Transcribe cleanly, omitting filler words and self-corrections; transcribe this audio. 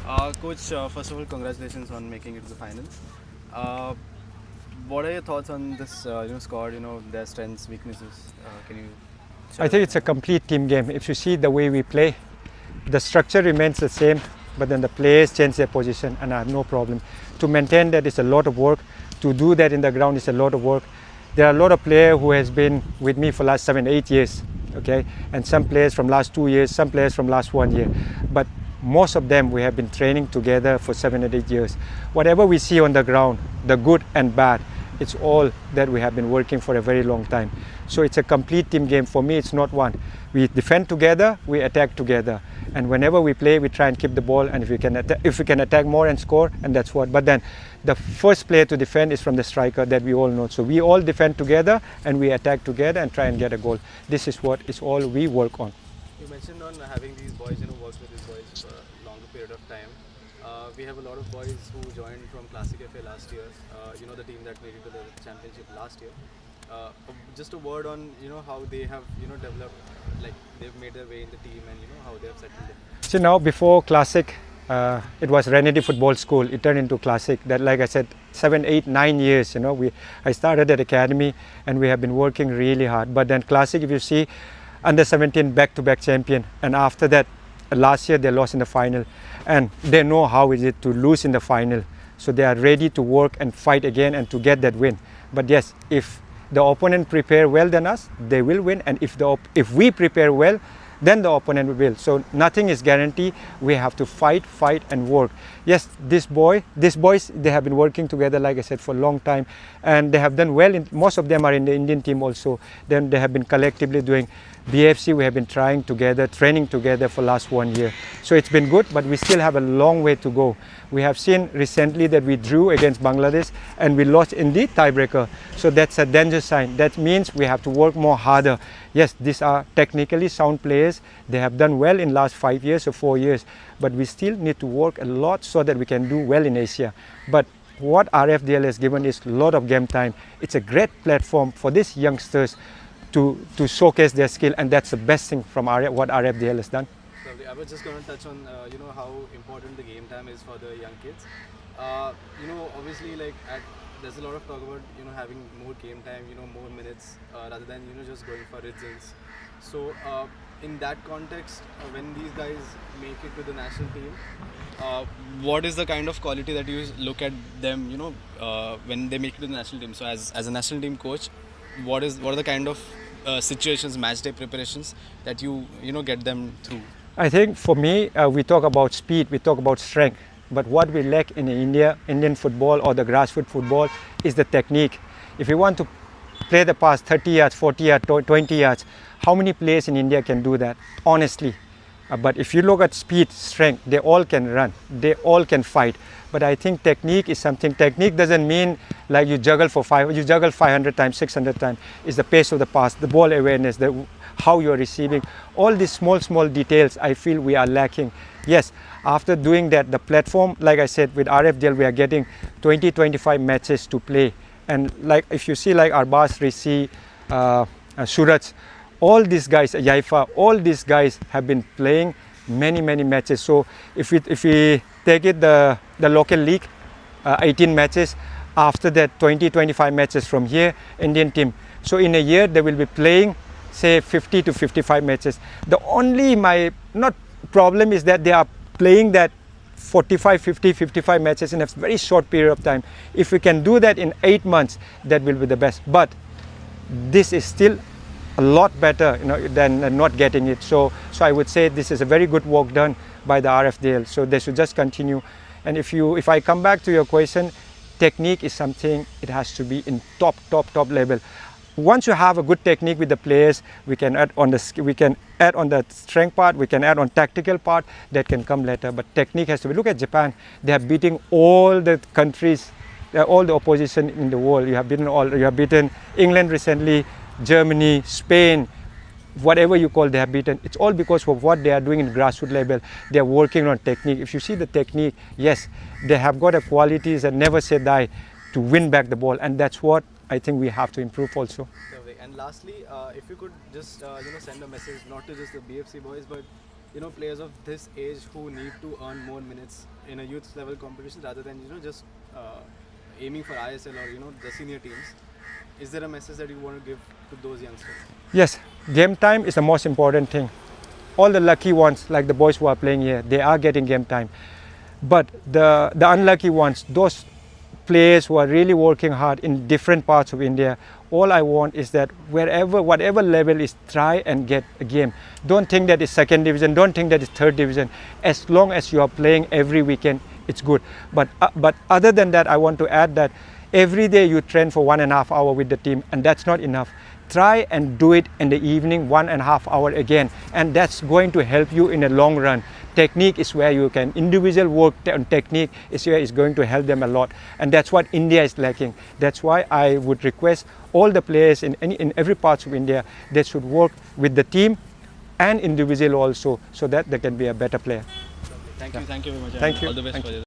Coach, first of all, congratulations on making it to the finals. Uh, what are your thoughts on this squad? Their strengths, weaknesses. Can you? I think it's a complete team game. If you see the way we play, the structure remains the same, but then the players change their position, and I have no problem. To maintain that is a lot of work. To do that in the ground is a lot of work. There are a lot of players who has been with me for last 7-8 years, okay, and some players from last 2 years, some players from last 1 year, but most of them we have been training together for 7 or 8 years. Whatever we see on the ground, the good and bad, it's all that we have been working for a very long time. So it's a complete team game. For me, it's not one. We defend together, we attack together, and whenever we play, we try and keep the ball, and if we can attack more and score, and that's what. But then the first player to defend is from the striker, that we all know. So we all defend together and we attack together and try and get a goal. This is what is all we work on. You mentioned on having these boys, work with these boys for a longer period of time. We have a lot of boys who joined from Classic FA last year. The team that made it to the championship last year. Just a word on how they have developed, like they've made their way in the team, and how they have settled in. So now before Classic, it was Renedy Football School. It turned into Classic. That, like I said, 7, 8, 9 years. I started at academy, and we have been working really hard. But then Classic, if you see, under 17 back-to-back champion, and after that, last year they lost in the final, and they know how is it to lose in the final. So they are ready to work and fight again and to get that win. But yes, if the opponent prepare well than us, they will win, and if we prepare well, then the opponent will. So nothing is guaranteed. We have to fight and work. Yes, these boys, they have been working together, like I said, for a long time, and they have done well. Most of them are in the Indian team also. Then they have been collectively doing BFC. We have been trying together, training together for last 1 year. So it's been good, but we still have a long way to go. We have seen recently that we drew against Bangladesh and we lost in the tiebreaker. So that's a danger sign. That means we have to work more harder. Yes, these are technically sound players. They have done well in last 5 years or 4 years, but we still need to work a lot so that we can do well in Asia. But what RFDL has given is a lot of game time. It's a great platform for these youngsters to showcase their skill, and that's the best thing from what RFDL has done. I was just going to touch on how important the game time is for the young kids. Obviously, there's a lot of talk about having more game time, more minutes rather than just going for results. So in that context, when these guys make it to the national team, what is the kind of quality that you look at them when they make it to the national team? So as a national team coach, what are the kind of situations, match day preparations that you get them through? I think for me, we talk about speed, we talk about strength, but what we lack in Indian football or the grassroots football is the technique. If you want to play the pass 30 yards, 40 yards, 20 yards, how many players in India can do that, honestly? But if you look at speed, strength, they all can run, they all can fight. But I think technique is something. Technique doesn't mean like you juggle 500 times, 600 times. It's the pace of the pass, the ball awareness, how you're receiving. All these small details I feel we are lacking. Yes, after doing that, the platform, like I said, with RFDL, we are getting 20-25 matches to play. And like if you see like Arbas, Rishi, Suraj, all these guys, Yaifa, all these guys have been playing many matches. So if we take it the local league, 18 matches, after that 20-25 matches from here, Indian team. So in a year they will be playing say 50 to 55 matches. The only not problem is that they are playing that 45, 50, 55 matches in a very short period of time. If we can do that in 8 months, that will be the best. But this is still a lot better than not getting it. So I would say this is a very good work done by the RFDL. So they should just continue. And if I come back to your question, technique is something, it has to be in top level. Once you have a good technique with the players, we can add on the strength part, we can add on tactical part, that can come later. But technique has to be. Look at Japan. They are beating all the countries, all the opposition in the world. You have beaten England recently, Germany, Spain, whatever you call, they have beaten. It's all because of what they are doing in grassroots level. They are working on technique. If you see the technique, yes, they have got a qualities that never say die to win back the ball, and that's what I think we have to improve also. And lastly, if you could just send a message not to just the BFC boys, but players of this age who need to earn more minutes in a youth level competition rather than just aiming for ISL or the senior teams. Is there a message that you want to give to those youngsters? Yes, game time is the most important thing. All the lucky ones, like the boys who are playing here, they are getting game time. But the unlucky ones, those players who are really working hard in different parts of India, all I want is that whatever level is, try and get a game. Don't think that it's second division, don't think that it's third division. As long as you are playing every weekend, it's good. But other than that, I want to add that every day you train for 1.5 hours with the team, and that's not enough. Try and do it in the evening, 1.5 hours again, and that's going to help you in the long run. Technique is where you can, individual work on technique is where it's going to help them a lot, and that's what India is lacking. That's why I would request all the players in every part of India, they should work with the team and individual also, so that they can be a better player. Thank you very much. Thank you. All the best for you.